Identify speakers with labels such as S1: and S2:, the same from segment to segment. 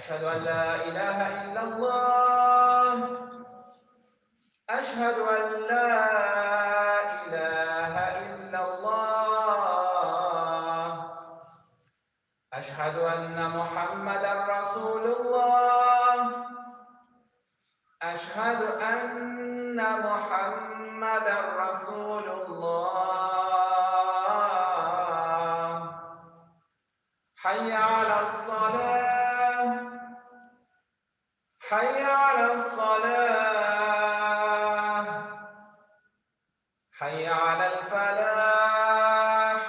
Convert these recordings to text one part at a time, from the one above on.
S1: أشهد أن لا إله إلا الله. أشهد أن لا إله إلا الله. أشهد أن محمدا رسول الله. أشهد أن محمدا رسول الله. حي على الصلاة. حي على الصلاة. حي على الفلاح.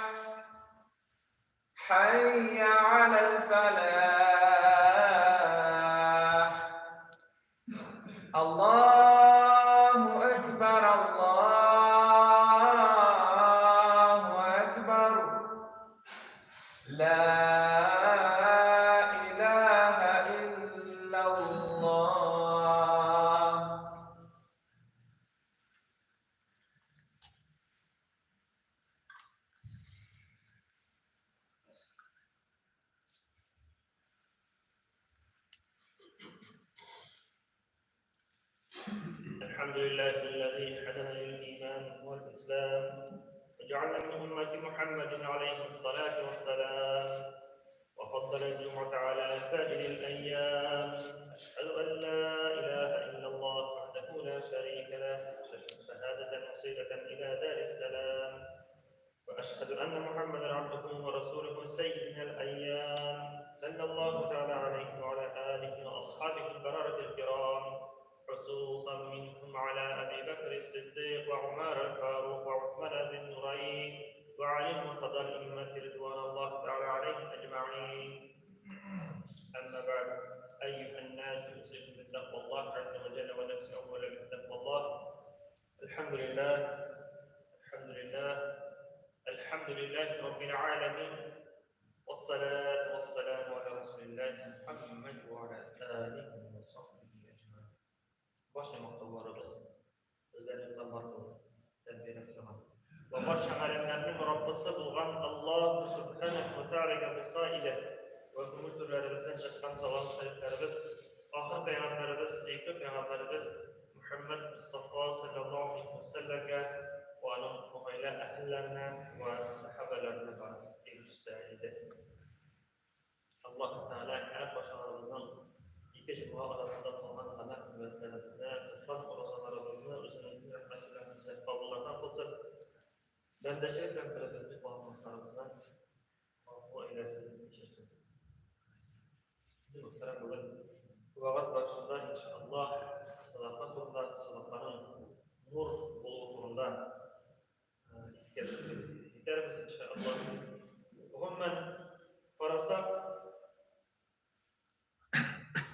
S1: حي على الفلاح. الله أكبر الله أكبر. لا إله إلا الله.
S2: الحمد لله الذي هدانا للإيمان والإسلام وجعلنا من أمة محمد عليه الصلاة والسلام وفضل الجمعة على سائر الأيام. أشهد أن لا إله إلا الله وحده لا شريك له شهادة موصلة إلى دار السلام، وأشهد أن محمدا عبده ورسوله سيد الأيام صلى الله تعالى عليه وعلى آله وأصحابه البررة الكرام، خصوصا منهم على أبي بكر الصديق وعمر الفاروق وعثمان ذي النورين وعلي المرتضى الأئمة رضوان الله تعالى عليهم أجمعين. أما بعد، أيها الناس، أوصيكم بتقوى الله عز وجل ونفسي أولا بتقوى الله. الحمد لله الحمد لله الحمد لله رب العالمين، والصلاة والسلام على رسول الله محمد وعلى آله وصحبه أجمعين. Başta maktablarımız özellikle barkı tedbir etkilemem. Ve başta alemlerinin Rabbisi bulgan Allah Subhanahu ve Teala'ya musa ile ve kumulturlarımızın çıkan salam şeriflerimiz, ahir peygamberimiz, zikri peygamberimiz Muhammed Mustafa sallallahu aleyhi ve sellem'e ve onun muhayla ehillerine ve sahabelerine barak eylesin. Allah Teala her başarımızdan İki cemaat arasında kalan ana kuvvetlerimizde, tutkan orasanlarımızı özünün rahmetlerimize kabullarına kılsın. Bendeşelik ve kreditli bağımlılıklarımızdan affı eylesin, geçirsin. Muhterem bugün bu ağız başında inşallah sadakat turunda, sadakların nur buluğu turunda iskeletini gideriz inşallah. Bugün ben farasak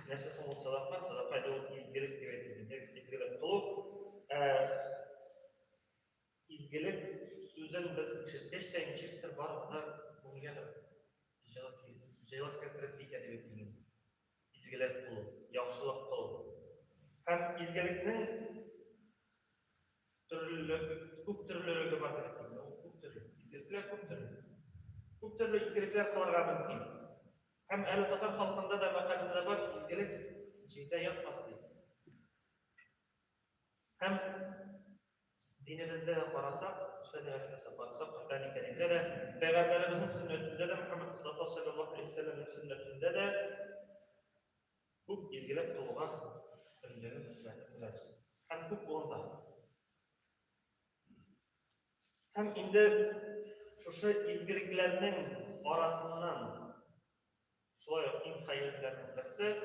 S2: nefse sonu sadaka ile izgilik diyelim. İzgilik kılıp, izgilik sözün biz teşten çıktır var da bunu yadır. Jelat getirip dikkat edelim. İzgilik kılıp, yaxşılık kılıp. Hem izgiliknin çok türlülüğü var dedik. Çok türlü. İzgilikler çok türlü. Çok türlü izgilikler kılırga mümkün. Hem el Tatar halkında da makalede var, izgilik cihde yapmaz değil. Hem dinimizde de barasak, şeriatımızda barasak, Kur'an-ı Kerim'de de, Peygamberimizin sünnetinde de, Muhammed Mustafa sallallahu aleyhi ve sellem'in sünnetinde de bu izgilik kılığa öncelik veririz. Hem bu onda. Hem indi şu izgiliklerinin arasından şolay en hayırlarının birisi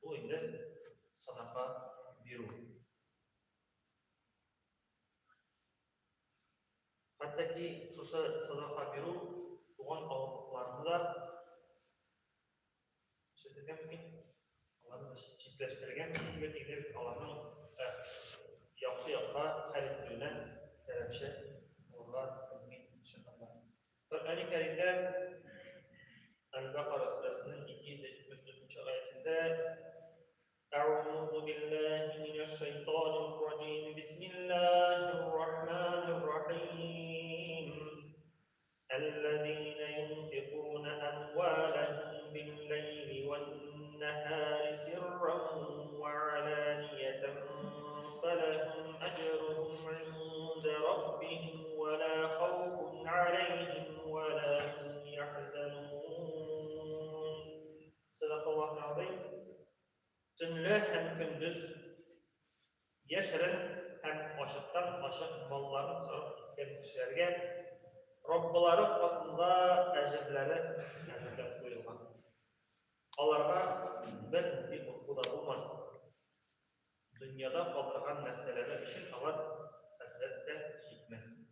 S2: bu indi sadaka biru. Hatta ki şu sadaka biru doğan ağırlıklarında mümkün Allah'ın çiftleştirgen ve Allah'ın yaxşı yaxka xəritliğine sebepşe orada mümkün inşallah. Kur'an-ı Kerim'de El-Bakara suresinin 274. ayetinde Eûzu billahi mineşşeytanirracim. Bismillahirrahmanirrahim. Ellezîne yunfikûne emvâlehum billeyli ven-nâhâri Allahu azim tünlü hem gündüz yaşarın hem aşıktan aşık mallarını sarıp gitken kişilerge Rabbaları katında ecirler koyulgan. Alarga bir korku da olmaz. Dünyada kaldırgan meseleler için alar hasrette çekmez.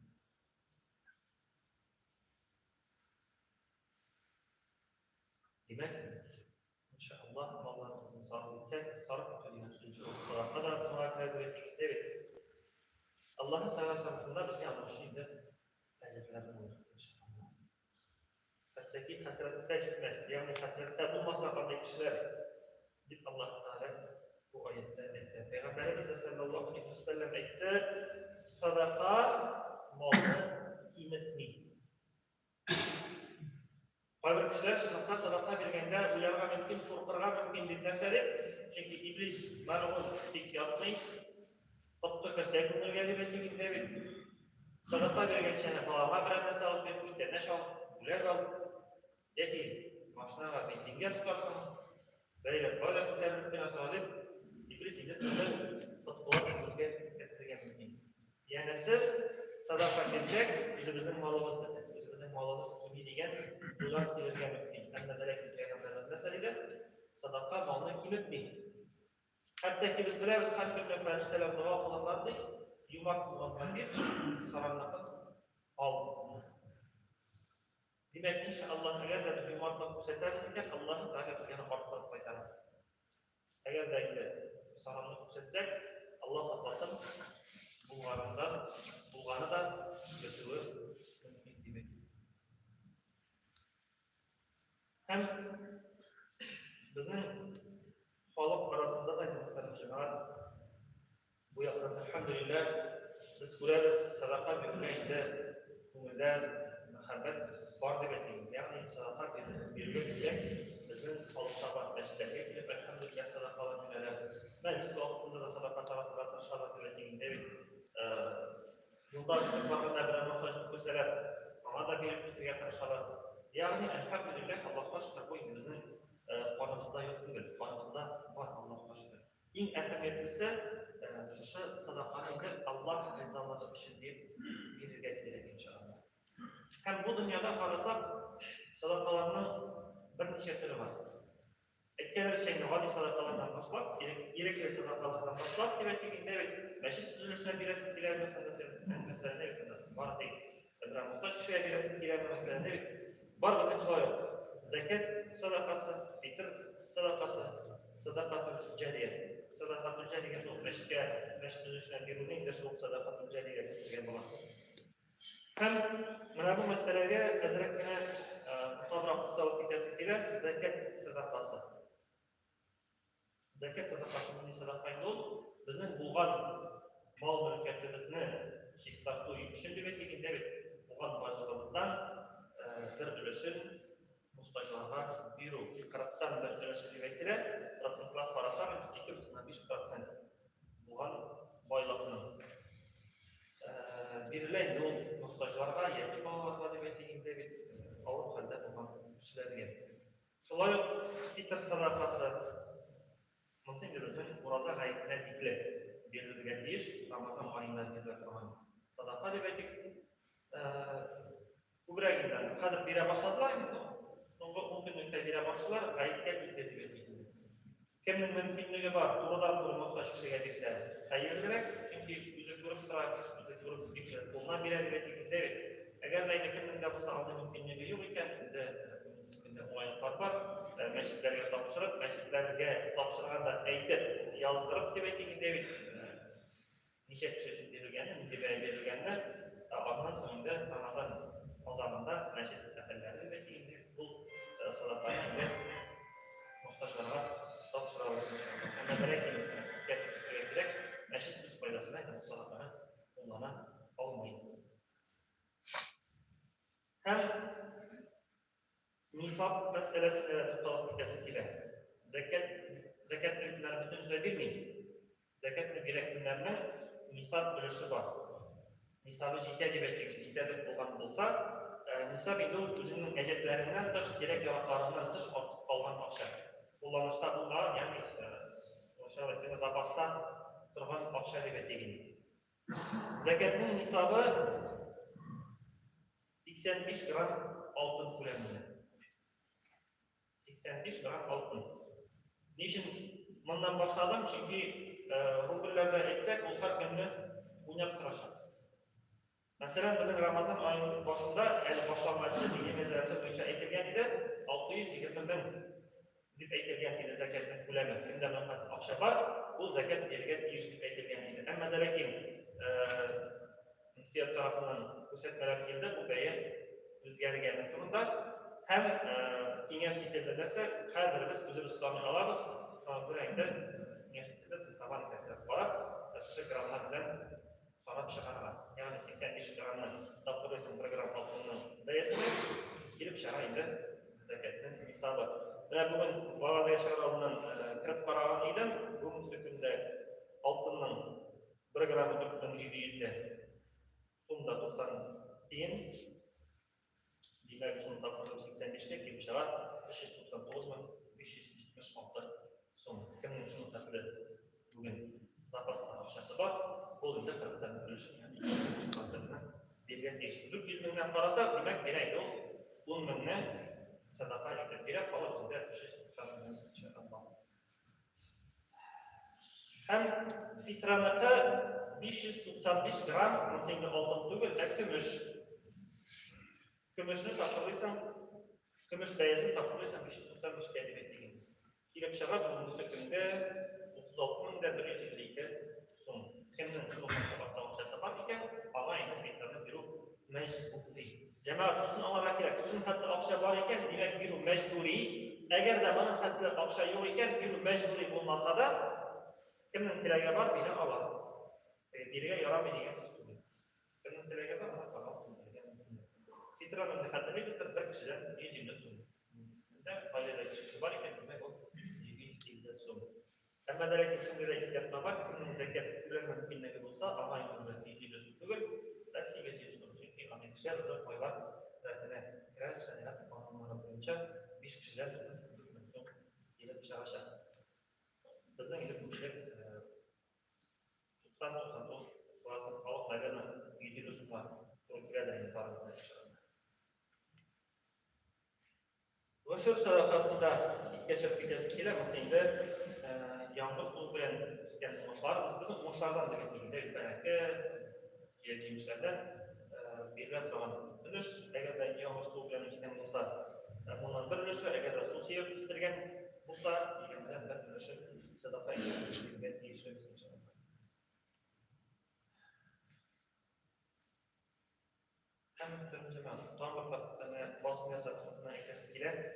S2: Demek inşallah mallarımızın sarf etsek, sarf kılına sürücü olsa kadar muhakkak üretik. Evet. Allah'ın taraftarında bizi anlaşılığında ecirlerden olur inşallah. Hatta ki hasrette çekmez. Yani hasrette bulmasa kadar kişiler deyip Allah Teala bu ayette etti. Peygamberimiz sallallahu aleyhi ve sellem etti. Sadaka malını kıymetli. Bazı kişiler sadaka vergende uyarga mümkün, korkurga mümkün bir mesele. Çünkü iblis bana onu dik yapmayı hatta köstek bunu geldi ve tiginde bir sadaka vergen çene bağıma bir mesele alıp bir kuştene şal, ular al. Yeki maşına benzinge tutarsın. Böyle kuterlikten atalip iblis indi türlü tutkular bizge ettirgen mümkün. Yani sırf sadaka versek, bizim malımızda bizim malımız kimi degen ular verirgen mümkün. Anne Peygamberimiz meselede sadaka malını kim etmeyin. Hatta ki biz biliriz her türlü ferişteler dua kılanlardı, yumak bulunmak bir saranlıkı al. Demek inşallah eğer de biz yumakla kusetteriz iken Allah'ın Teala bize arttırıp kaytarır. Eğer de saranlık kusetsek Allah saklasın bulganı da götürür mümkün demek. Hem bizim halk arasında da muhtemelen bu yakında elhamdülillah biz görürüz sadaka vermeyinde konuda muhabbet var demektir. Yani sadaka verilirken bizim halkta var meşguliyet elhamdülillah sadakalar günler. Meclis vaktinde de sadaka taraftarlar şarap üretiminde yıllar vakitinde bir muhtaçlık gösterir. Ama da bir fitriyat aşağılar. Yani elhamdülillah Allah'a şükür bu bizim kanımızda yok değil, kanımızda var Allah'a şükür. En ehemmiyetlisi şu sadakanın Allah rızaları için deyip bir gerek inşallah. Hem bu dünyada karasak sadakalarının bir neçe türü var. Etkiler şeyini adi sadakalardan başlap, gerekli sadakalardan başlap, evet, meşit düzülüşüne bir resim diler mesela ne var değil. Muhtaç kişiye bir resim diler mesela ne var bizim çoğu yok. Zekat sadakası, fitr sadakası, sadakatül cariye. Sadakatül cariye çok meşit düzülüşüne bir ürün de çok sadakatül cariye getirgen bulan. Hem bu meseleye özellikle mutabrak tavfikası ile zekat sadakası. Zekat sadakasının sadakayın ol, bizim bulgan mal mülkiyetimizni şistartı için ve tekinde bulgan varlığımızdan bir ülüşün muhtaçlarına bir o kırattan bir ülüşü demektir. Prosentler parasal 2,5% bulgan baylatının. Birileyin yol muhtaçlarına yetim bağlarına demekliğinde bir ağır halde bulgan kişilerine. Şolay fitr sadakası Mungkin bizim burada ayetler dikle belirlenen iş Ramazan ayında belirlenen sadaka demek bu biraginden hazır bire başladılar mı? Mümkünlükte bire başladılar ayetler dikle demek. Kimin mümkünlüğü var? Doğrudan muhtaç kişiye girse hayır demek. Çünkü yüzü grup tarafı, yüzü grup dikle bulunan bire demek değil. Eğer de kimin de bu sağlığı mümkünlüğü yok iken de olaylar var. Meşitlerge tapşırıp, meşitlerge tapşırganda aytip, yazdırıp demekliginde nişe kişi verilgeni, verilgenler ondan sonra Ramazan azamında meşit efelleri demekliginde bu sadakayı muhtaçlarına tapşıralım. Ama belki isketik gerek meşit düz faydasına bu sadakayı kullanabilmeyin. Hem nisab meselesine tutalım keskiyle. Zekat mülkleri bütün süre bilmeyin. Zekat mülklerine nisab bölüşü var. Nisabı jite gibi jite olan olsa, nisab indi özünün ecetlerinden dış, gerek yavaklarından dış artık kalman akşam. Kullanışda bunlar, yani şöyle zapasta durgan akça deb aytaylik. Zakatning nisobi 85 gram oltin ko'lamida. 85 gram oltin. Niçin bundan başladım? Çünkü rubllarda aytsak, bu har kuni o'ynab turadi. Masalan, bizim Ramazan ayının başında, yani başlangıçta dini mezarda bo'yicha aytilgan edi, 620 ming deb aytilgan edi zakatning ko'lami. Kimda qanday akcha bor, bu zakat yerga tegish deb aytilgan edi. Ammo lekin muftiyat tarafidan ko'rsatmalar keldi, bu bay'a o'zgargani turunda ham kengash etildi desa, har birimiz o'zimiz hisobni olamiz. Shunga ko'ra endi kengash etildi, siz taban takror qarab, o'sha gramlar bilan sanat chiqaraman. Yani 85 gramdan toptirsan 1 gram oltinning bayasini kelib chiqar endi zakatning hisobi. Mana bugun bog'ozga chiqaroldan kirib qaragan edim. Bugungi kunda oltinning 1 grami 4700 ta so'mda 90 tiyin. Demak, shuni toptirib 85 ta kelib chiqar 599.576 so'm. Kimning shuni taqdir bugun zapasda akçası var. Bolunda taraftan bölüşün, yani konsertine belirgen değişti. 400 mingden parasa demek gerek o. 10 mingden sadaka edip gerek kalıp bizde 690 ming çıkartma. Hem fitranıkı 595 gram mısınca altın tügül kümüş. Kümüşünü takılıysan, kümüş beyazını takılıysan 595 geldi bekleyin. Girip şarap bunun sökümde 36.152 so'm. Kimning shuni sababdan o'xshasa bor ekan, onlayn fitrani berib majburiy. Jamoat uchun avval kerak. Shuni hatto o'xsha bor ekan, demak berib majburiy. Agarda mana hatto o'xsha yo'q ekan, berib majburiy bo'lmasa-da, kimning tilagi bor, bera oladi. Biriga yaramaydigan usul. Kimning tilagi bor, xolos bo'lgan. Fitraning haddini bir kishidan 120 so'm. Unda oiladagi kishi bor ekan, demak u 750 so'm. Ama derken şunları iskatma var, bunun zekat ürünün bilmediği olsa, ama aynı ücret değildir. Bugün ben size diyorsun, çünkü Amerika'ya ücret koyular, zaten kiral şaniyat kanunları boyunca 5 kişiler ücret ürünün gelip çalışan. Bizden gelip bu kişiler 90-99 bazı halklarına 7 üstü var. Türkiye'den ibaret yaşanıyor. Roşur sadakasında iskatçılık videosu gelir, mesela yağmur suyu bilen iskan oşlar, bizim oşlardan da getirdiğinde belki ciğercimişlerden biriler kalan ülüş, eğer de yağmur suyu bilen iskan olsa, bundan bir ülüşü, eğer de su seyir istirgen olsa, yeğenler bir ülüşü sadaka ile değiştirmesi için. Hem birinci ben, tam bakıp basın yasakçısına eklesi ile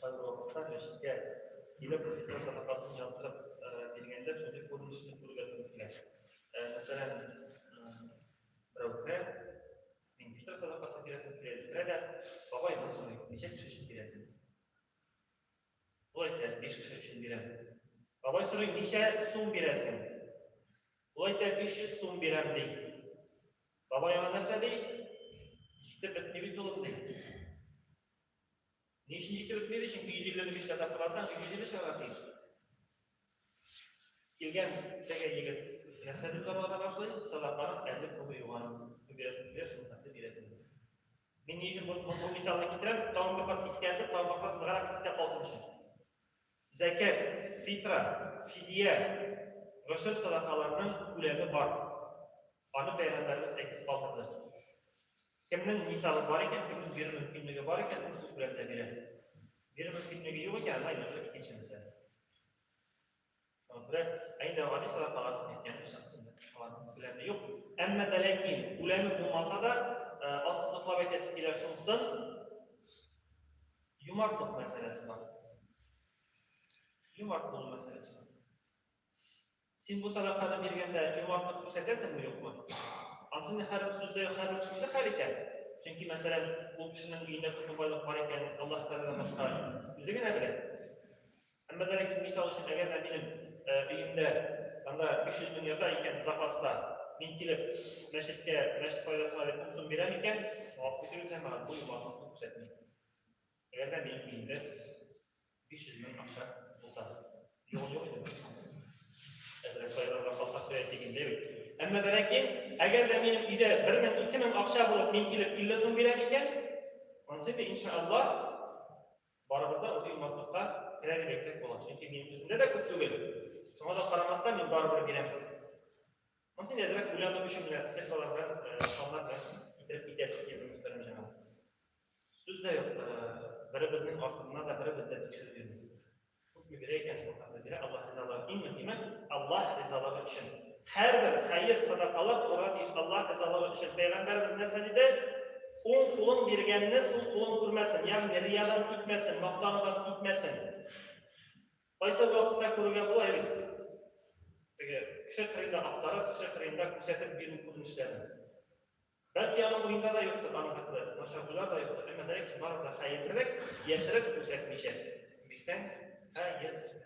S2: tabi vakıflar yaşıkke ile fitr sadakasını yaptırıp bilgende şöyle görünüşünü kurgatırlar. Mesela Bırakı, min fitr sadakası biresin kirede, babay nasıl neçe kişi için biresin? Olayda 5 kişi için birem. Babay soruyor neçe sum biresin? Olayda 500 sum birem değil. Babay anlasa değil, ciddi bitmeyi dolu değil. Niçin ciddi bitmedi? Çünkü 155 kata kılarsan, çünkü 155 kata değil. Gelgen tege yigit nesedi zorlara başlayıp, sadaqanın əzib kubu yuğanı, mübirəsini şunu takdir biləsin. Ben niçin bu misalını getirəm, tamam bir kat iskəndib, tamam bir kat mıqaraq istəyib qalsın için. Zekat, fitra, fidye, rüşür sadaqalarının ülemi var. Anı Peygamberimiz aytib qaldırdı. Kimnin misalı var iken, kimnin bir mümkünlüğü var iken, bu şu ülemde biri. Bir mümkünlüğü yok iken, aynı şu ikinci misal. Bırak, aynı davadi sadaqalar etkenli şansında. Ülemde yok. Emme de lakin, ülemi bulmasa da, az sıfla ve teskiler şunsun, yumartlık meselesi var. Yumartlık meselesi var. Sen bu sadaqanı birgende yumartlık göstersen mi yok mu? Aslında her sözde yok, her üçümüze harika. Çünkü mesela bu kişinin uyunda kutubaylık var iken Allah Teala'dan başka yüzüge ne bile? Ama da lakin misal için eğer benim uyumda 500 bin yata iken zapasta bin kilip meşit faydasına ve kumsun birem iken muhabbeti yüzden bana bu yumartlık göstermeyin. Eğer benim uyumda 500 ming akşa olsa. Yok edi. Ezrek sayılarla kalsak da ettiğinde evet. Ama derakin, eğer de benim ide 1.000-2.000 akşa bulup men kelip 50 so'm berem ekan, onsa da inşallah baribirda o'sha iymotliqqa kiradi deb aytsak bo'ladi. Chunki mening o'zimda da ko'p tugul. Shunga da qaramasdan men baribir beraman. Onsa ezrek ularni o'sha bilan sehrolar bilan sonlar bilan bitirib bitasi keldim muhtaram jamoat. Sizda yo'q, biri bizning ortimizda da biri bizda tekshirib yurdi. Hukmi berayotgan shu taqdirda Alloh rizoligi eng muhimi Alloh rizoligi uchun. Har bir xayr sadaqalar qiladi Alloh rizoligi uchun. Payg'ambarimiz nima dedi? O'ng qo'lim berganini so'ng qo'lim ko'rmasin, ya'ni riyodan ketmasin, maqtondan ketmasin. Qaysi vaqtda ko'rgan bo'ladi? Kishi qirinda aqtarib, kishi qirinda ko'rsatib berib ko'rinishlarni. Belki ama oyunda da yoktur anlatı, maşallah da yoktur. Ama derek ki barıkla hayırlılık yaşarıp göstermişe. Bilsen hayırlılık.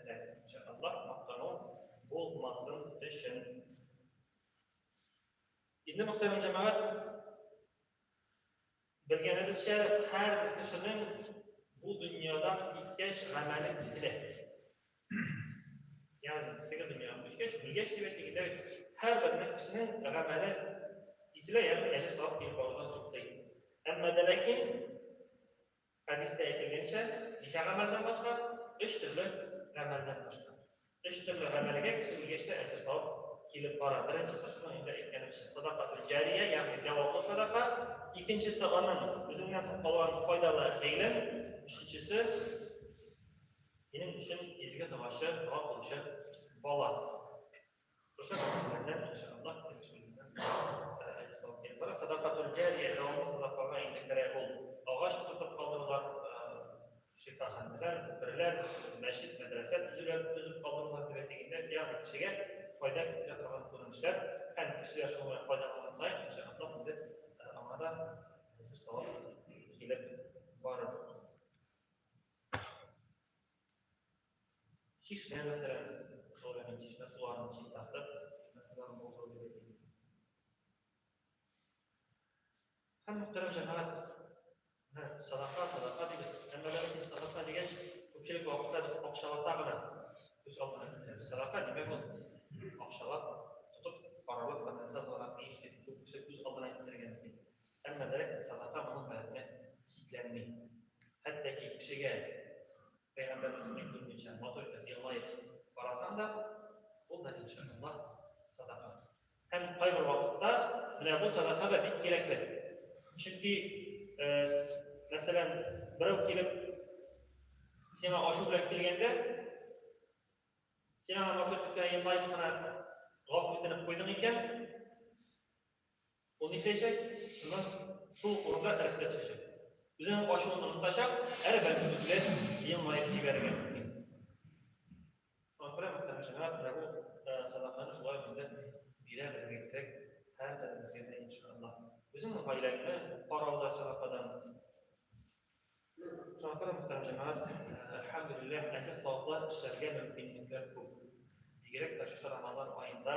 S2: İnşallah maktanı bozmasın için. Şimdi muhterem cemaat, bilgenimizce her bir kişinin bu dünyadan gitgeç ameli kisile. Yani tek dünyanın düşgeç, bilgeç gibi de her bir kişinin ameli İsile yani ece sahip bir konuda tutayım. Ama de lakin hadiste aytilgancha necha amaldan boshqa 3 türlü amaldan boshqa. 3 türlü amalga kishi ergashda asas sahib kelib boradi. Birinchisi shuni endi aytganimcha sadaqatul jariya, ya'ni davomli sadaqa. Ikkinchisi onun o'zingdan qolgan foydali ilm. Uchinchisi sening uchun ezgi duoshi, duo qilishi bola. O'sha bilan inshaalloh sadaqatul jariya davomli sadaqaga integrasiya bo'ldi. Ağaç tutup kaldırırlar, şifahaneler, birler, meşrit, medrese düzüp kaldırırlar üretiminde yani kişiye fayda getiren kullanışlar. Hem kişiler şunlara faydalanan sayın, inşallah şimdi ama da sağlık gelip var. Şişme mesela şöyle şişme sularını çiğtattı, şişme sularını olduğu üretim. Hem muhterem cemaat, sadaqa deymiz. Nimalarga sadaqa degaч, ko'pchilik vaqtda biz oqshovatda qilib ko'z oldida tutamiz. Sadaqa nima bu? Oqshovat tutib, qarorib va nasabalarni eshitib, ko'pchi ko'z oldida keltirgan ekan. Ammo sadaqa buni bayonga cheklanmaydi. Hattoki kishiga payg'ambarimizning ko'rinicha motorda yig'layib borasan da, bu da inshaalloh sadaqa. Ham qay bir vaqtda mana bu sadaqa da kerakli. Chunki mesela birov kelib seni oshu bilan kelganda sen ham motorga yig'layib mana g'oflatlanib qo'yding ekan, u nishayshak shundan shu o'rinda tarafda chashak. O'zining oshuvini tashlab, ana balki o'ziga yig'layib jibergan mumkin. Sonra muhtemelen bu sadaqani shulay qilib beravergan kerak har birimizga inshaalloh. O'zimning oilamni qarovda sadaqadan Şarkıda muhterem cemaat, elhamdülillah əsas savablar işlərə mümkünlüklər bu. Gerek de şu Ramazan ayında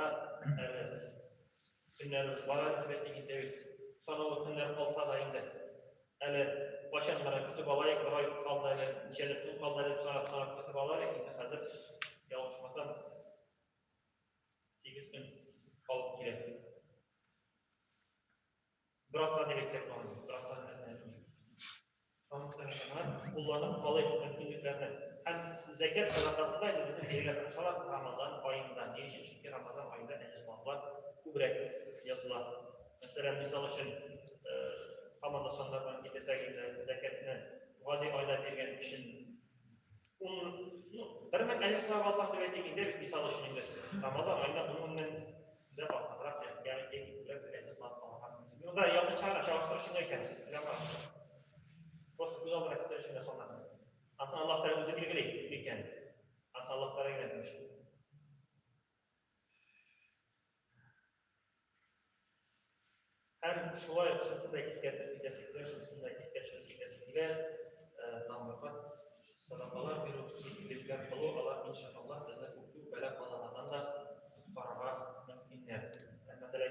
S2: günler var, elbette sonralı günler kalsa da indi. Başanlara kütüp alayık, bir ay kaldı, içerlik gün kaldı, sonra kütüp alayık, hazır yavaşmasam 8 gün kalıp girer. Bir hafta ne geçecek bana, bir hafta ne geçecek. Kullanıp kalayık mümkünlüklerini. Hem zekat sadakasındaydı bizim devlet inşallah Ramazan ayında. Ne için? Çünkü Ramazan ayında İslamlar kubrek yazılar. Mesela misal için Ramazan sonlardan gitesek zekatını vadi ayda vergen için bir men İslam alsam da betekinde bir misal için Ramazan ayında bunun da bakta bırak yani ekipler esaslar falan. Bunu da yapı çalıştırışını eklemesiz. Просто güzel bıraktıkları şeyler sonlandı. Aslında Allah Teala bize bilgiliyken, aslında Allah Teala yönetmiş. Hem şulay şusunda isketler bitesiyle, şusunda isketler tamamlamak sadakalar bir uçuş şekilde kolu Allah inşallah bizde hukuk böyle kazanan da paraga mümkünler. Mesela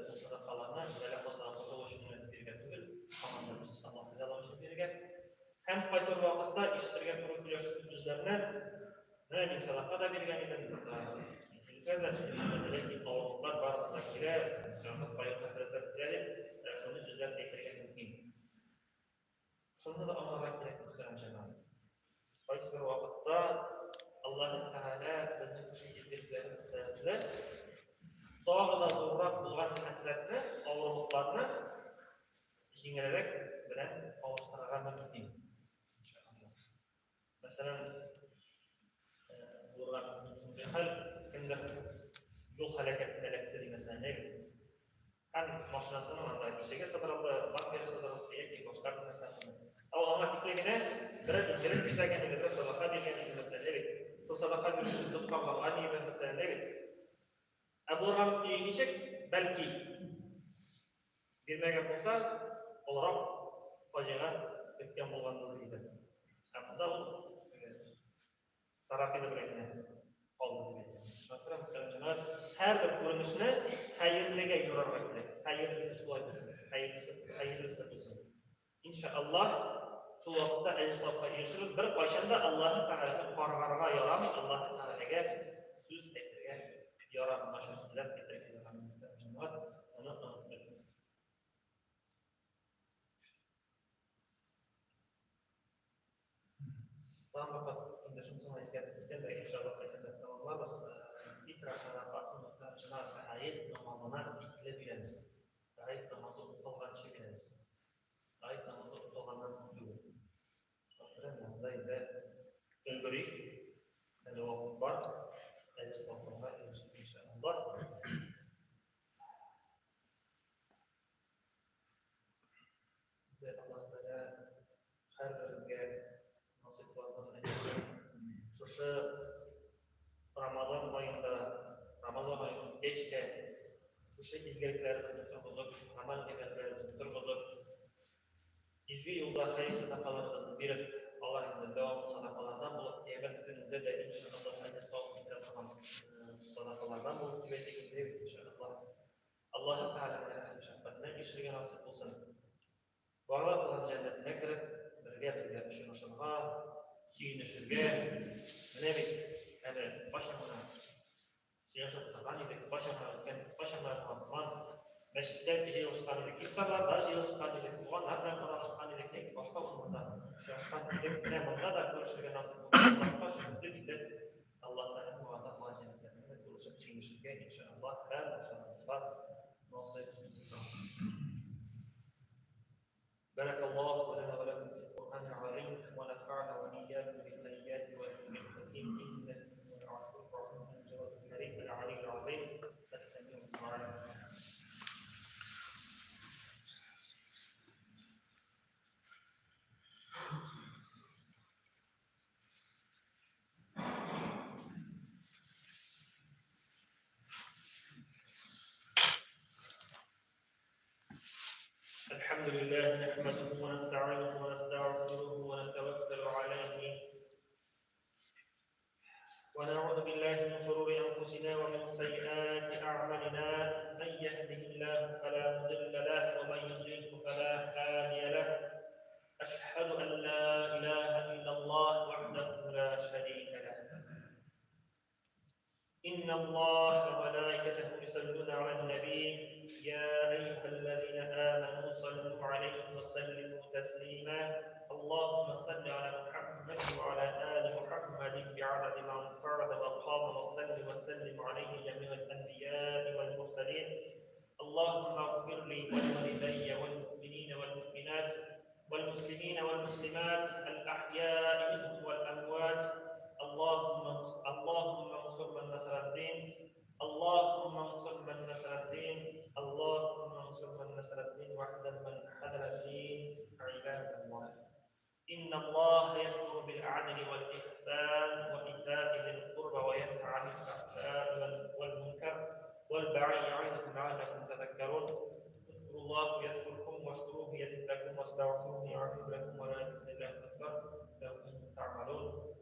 S2: bu sadakalarına böyle kazanan oluşumunu bir getiriyor. Tamamlamışız. Allah bize almışız bir get. Hem qaysi vaqtda eshittirgan turib yoshli so'zlarni men sadaqa da bergan edim. Sizlarga lekin to'g'riliklar bor vakillar, jannat qo'yib hasratlar keladi. Shuni so'zlar aytgan mumkin. Shunda da Alloh vakillar muhtaram jamoat. Qaysi bir vaqtda Alloh taolo bizning kuchligimiz sababli tog'ida zo'rroq bo'lgan hasratni, og'riqlarni yengilroq bilan alıştırgan mümkün. Mesela burada şunday hal kimde yol hareketine elektriği mesela ne bileyim. Hem maşinasını anda işe satırıldı, bankaya satırıldı, ki boşlar mesela. Ama otomatikliğine biraz incelip güzelken bir sadaka bilgeni mesela ne bileyim. Şu sadaka bir tutkalla ani mesela ne bileyim. Ebu Ram diyecek belki bilmegen olsa olarak facia etken bulgandır deydi. Bunda bu tarafıyla bırakın oldu deydi. Şahtıram muhtemelen her bir görünüşüne hayırlıga yorarmak gerek. Hayırlısı şulay olsun. Hayırlısı olsun. İnşallah şu vakitte ecnabka erişiriz. Bir başında Allah'ın Teala'nın qarg'arga yoramay, Allah'ın Teala'ga söz ayttirga yoramay. Shu sizlar ayttirgan yoramay. Onu unutmayın. Tam fakat şunu sonra iskeletlikten de inşallah tamamlarız. İtirafına basın muhtemelen ayet namazına ikile biliriz. Ayet namazı unutalgan şey biliriz. Ayet namazı unutalgandan zıplıyor. Şartlarında ölbürü yani o var. Aziz toplumda inşallah. Ve Allah Teala her birimizge Şuşu Ramazan ayının geçti. Şuşu izgeliklerimizni turg'izib, amal qilganlarimizni turg'izib, izgi yo'lda xayr sadaqalarimizni berib, Alloh yo'lida davomli sadaqalardan bo'lib, qiyomat kunida da inshaalloh ajr savob keltiradigan sadaqalardan bo'lib ketadigan inshaalloh. Alloh taoloning shafqatidan ishliga nasib bo'lsin. Va'da qilgan jannatga kirib, birga ishonishga suyunishga mana bu yani başlamana siyasatlardan idik başlamana konsuman meşte jeyoskan idik iftarlar da jeyoskan idik olanlar da konuşkan idik başka uzmanda jeyoskan idik ne bunda da görüşürge nasip olsun başka şekilde Allah'tan muvaffak olan cennetlerine görüşüp suyunishga inşallah her başlamamızlar nasip olsun. بارك الله لنا ولكم في القرآن العظيم ونفعنا وإياكم بالآيات والذكر الحكيم إنك هو العفو الرحيم الجواد الكريم العلي العظيم السميع العليم. الحمد لله نحمده ونستعينه ونستغفره ونتوكل عليه ونعوذ بالله من شرور انفسنا ومن سيئات اعمالنا من يهده الله فلا مضل له ومن يضلل فلا هادي له اشهد ان لا اله الا الله وحده لا شريك له ان الله وملائكته يصلون على النبي يا أيها الذين آمنوا صلوا عليه وسلموا تسليما اللهم صل على محمد وعلى آل محمد بعدد من فرد وقام وصل وسلم عليه جميع الأنبياء والمرسلين اللهم اغفر لي ولوالدي والمؤمنين والمؤمنات والمسلمين والمسلمات الأحياء منهم والأموات اللهم انصر من نصر الدين اللهم انصر من نصر الدين اللهم انصر من نصر الدين واحذر من حذر الدين عباد الله إن الله يأمر بالعدل والإحسان وإيتاء ذي القربى وينهى عن الفحشاء والمنكر والبغي يعظكم لعلكم تذكرون اذكروا الله يذكركم واشكروه يزد لكم واستغفروه يغفر لكم ولا تزد الله أكبر لو كنتم تعملون